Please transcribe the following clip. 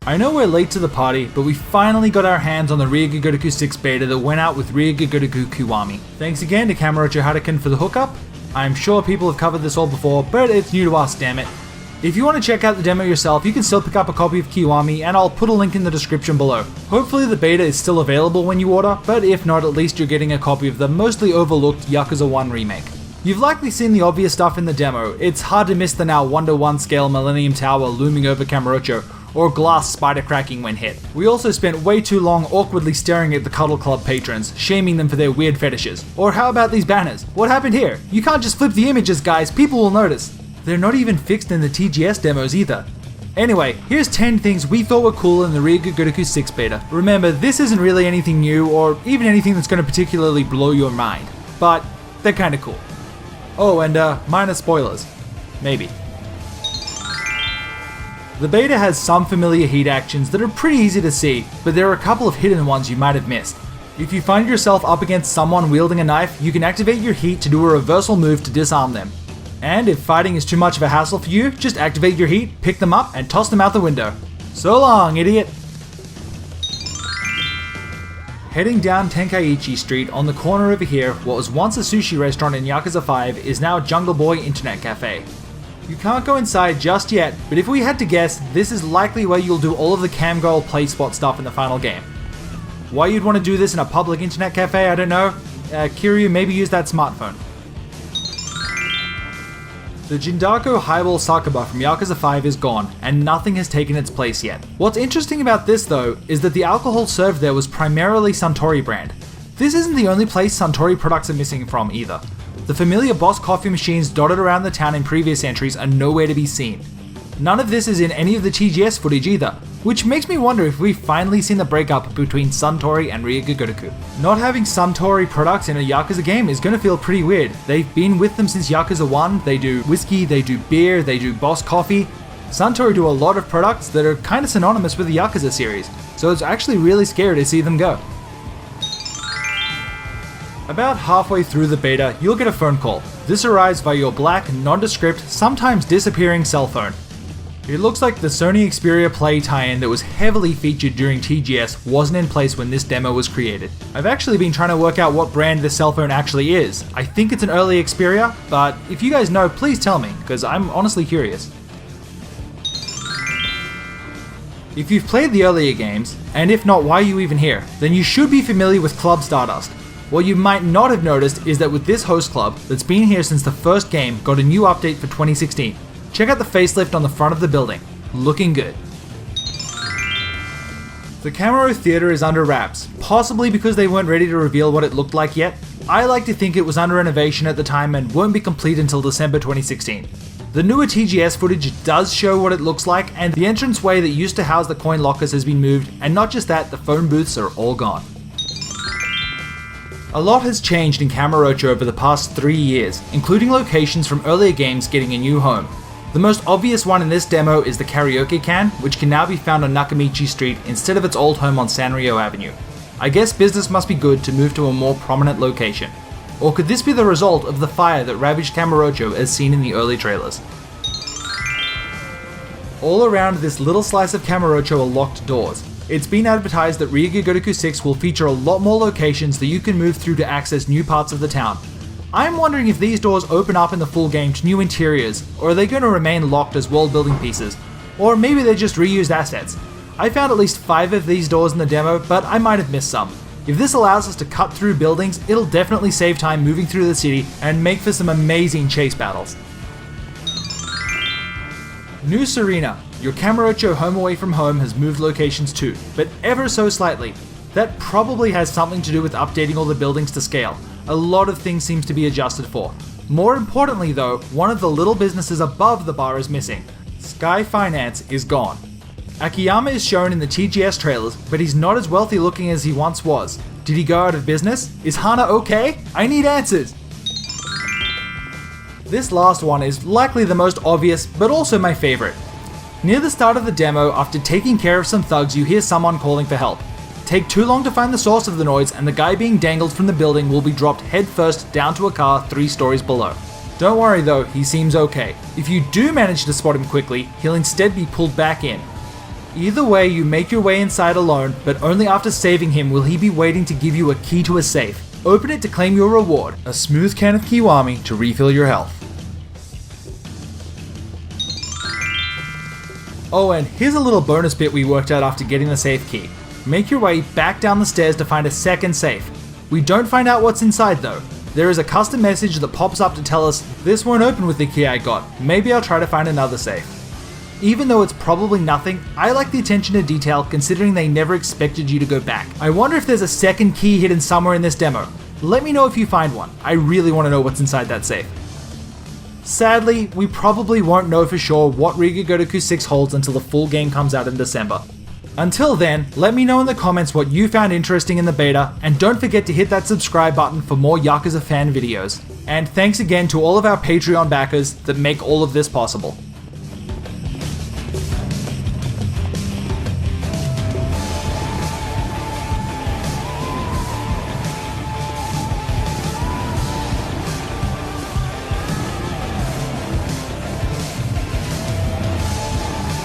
I know we're late to the party, but we finally got our hands on the Ryu Ga Gotoku 6 beta that went out with Ryu Ga Gotoku KIWAMI. Thanks again to Kamurocho Harukin for the hookup. I'm sure people have covered this all before, but it's new to us, damn it. If you want to check out the demo yourself, you can still pick up a copy of KIWAMI, and I'll put a link in the description below. Hopefully the beta is still available when you order, but if not, at least you're getting a copy of the mostly overlooked Yakuza 1 remake. You've likely seen the obvious stuff in the demo. It's hard to miss the now 1:1 scale Millennium Tower looming over Kamurocho, or glass spider cracking when hit. We also spent way too long awkwardly staring at the Cuddle Club patrons, shaming them for their weird fetishes. Or how about these banners? What happened here? You can't just flip the images, guys, people will notice. They're not even fixed in the TGS demos either. Anyway, here's 10 things we thought were cool in the Ryu Ga Gotoku 6 beta. Remember, this isn't really anything new, or even anything that's going to particularly blow your mind, but they're kinda cool. Oh, and minor spoilers. Maybe. The beta has some familiar heat actions that are pretty easy to see, but there are a couple of hidden ones you might have missed. If you find yourself up against someone wielding a knife, you can activate your heat to do a reversal move to disarm them. And if fighting is too much of a hassle for you, just activate your heat, pick them up, and toss them out the window. So long, idiot! Heading down Tenkaichi Street on the corner over here, what was once a sushi restaurant in Yakuza 5 is now Jungle Boy Internet Cafe. You can't go inside just yet, but if we had to guess, this is likely where you'll do all of the camgirl play spot stuff in the final game. Why you'd want to do this in a public internet cafe, I don't know. Kiryu, maybe use that smartphone. The Jindako Highball Sakaba from Yakuza 5 is gone, and nothing has taken its place yet. What's interesting about this though, is that the alcohol served there was primarily Suntory brand. This isn't the only place Suntory products are missing from either. The familiar Boss coffee machines dotted around the town in previous entries are nowhere to be seen. None of this is in any of the TGS footage either, which makes me wonder if we've finally seen the breakup between Suntory and Ryu Ga Gotoku. Not having Suntory products in a Yakuza game is gonna feel pretty weird. They've been with them since Yakuza 1, they do whiskey, they do beer, they do Boss coffee. Suntory do a lot of products that are kinda synonymous with the Yakuza series, so it's actually really scary to see them go. About halfway through the beta, you'll get a phone call. This arrives via your black, nondescript, sometimes disappearing cell phone. It looks like the Sony Xperia Play tie-in that was heavily featured during TGS wasn't in place when this demo was created. I've actually been trying to work out what brand this cell phone actually is. I think it's an early Xperia, but if you guys know, please tell me, because I'm honestly curious. If you've played the earlier games, and if not, why are you even here, then you should be familiar with Club Stardust. What you might not have noticed is that with this host club, that's been here since the first game, got a new update for 2016. Check out the facelift on the front of the building. Looking good. The Camaro Theatre is under wraps, possibly because they weren't ready to reveal what it looked like yet. I like to think it was under renovation at the time and won't be complete until December 2016. The newer TGS footage does show what it looks like, and the entranceway that used to house the coin lockers has been moved, and not just that, the phone booths are all gone. A lot has changed in Kamurocho over the past 3 years, including locations from earlier games getting a new home. The most obvious one in this demo is the karaoke can, which can now be found on Nakamichi Street instead of its old home on Sanrio Avenue. I guess business must be good to move to a more prominent location. Or could this be the result of the fire that ravaged Kamurocho as seen in the early trailers? All around this little slice of Kamurocho are locked doors. It's been advertised that Ryu Ga Gotoku 6 will feature a lot more locations that you can move through to access new parts of the town. I'm wondering if these doors open up in the full game to new interiors, or are they going to remain locked as world building pieces? Or maybe they're just reused assets. I found at least 5 of these doors in the demo, but I might have missed some. If this allows us to cut through buildings, it'll definitely save time moving through the city and make for some amazing chase battles. New Serena. Your Kamurocho home away from home has moved locations too, but ever so slightly. That probably has something to do with updating all the buildings to scale. A lot of things seems to be adjusted for. More importantly though, one of the little businesses above the bar is missing. Sky Finance is gone. Akiyama is shown in the TGS trailers, but he's not as wealthy looking as he once was. Did he go out of business? Is Hana okay? I need answers! This last one is likely the most obvious, but also my favorite. Near the start of the demo, after taking care of some thugs, you hear someone calling for help. Take too long to find the source of the noise, and the guy being dangled from the building will be dropped headfirst down to a car 3 stories below. Don't worry though, he seems okay. If you do manage to spot him quickly, he'll instead be pulled back in. Either way, you make your way inside alone, but only after saving him will he be waiting to give you a key to a safe. Open it to claim your reward, a smooth can of Kiwami to refill your health. Oh, and here's a little bonus bit we worked out after getting the safe key. Make your way back down the stairs to find a second safe. We don't find out what's inside though. There is a custom message that pops up to tell us, this won't open with the key I got, maybe I'll try to find another safe. Even though it's probably nothing, I like the attention to detail considering they never expected you to go back. I wonder if there's a second key hidden somewhere in this demo. Let me know if you find one. I really want to know what's inside that safe. Sadly, we probably won't know for sure what Ryu Ga Gotoku 6 holds until the full game comes out in December. Until then, let me know in the comments what you found interesting in the beta, and don't forget to hit that subscribe button for more Yakuza fan videos. And thanks again to all of our Patreon backers that make all of this possible.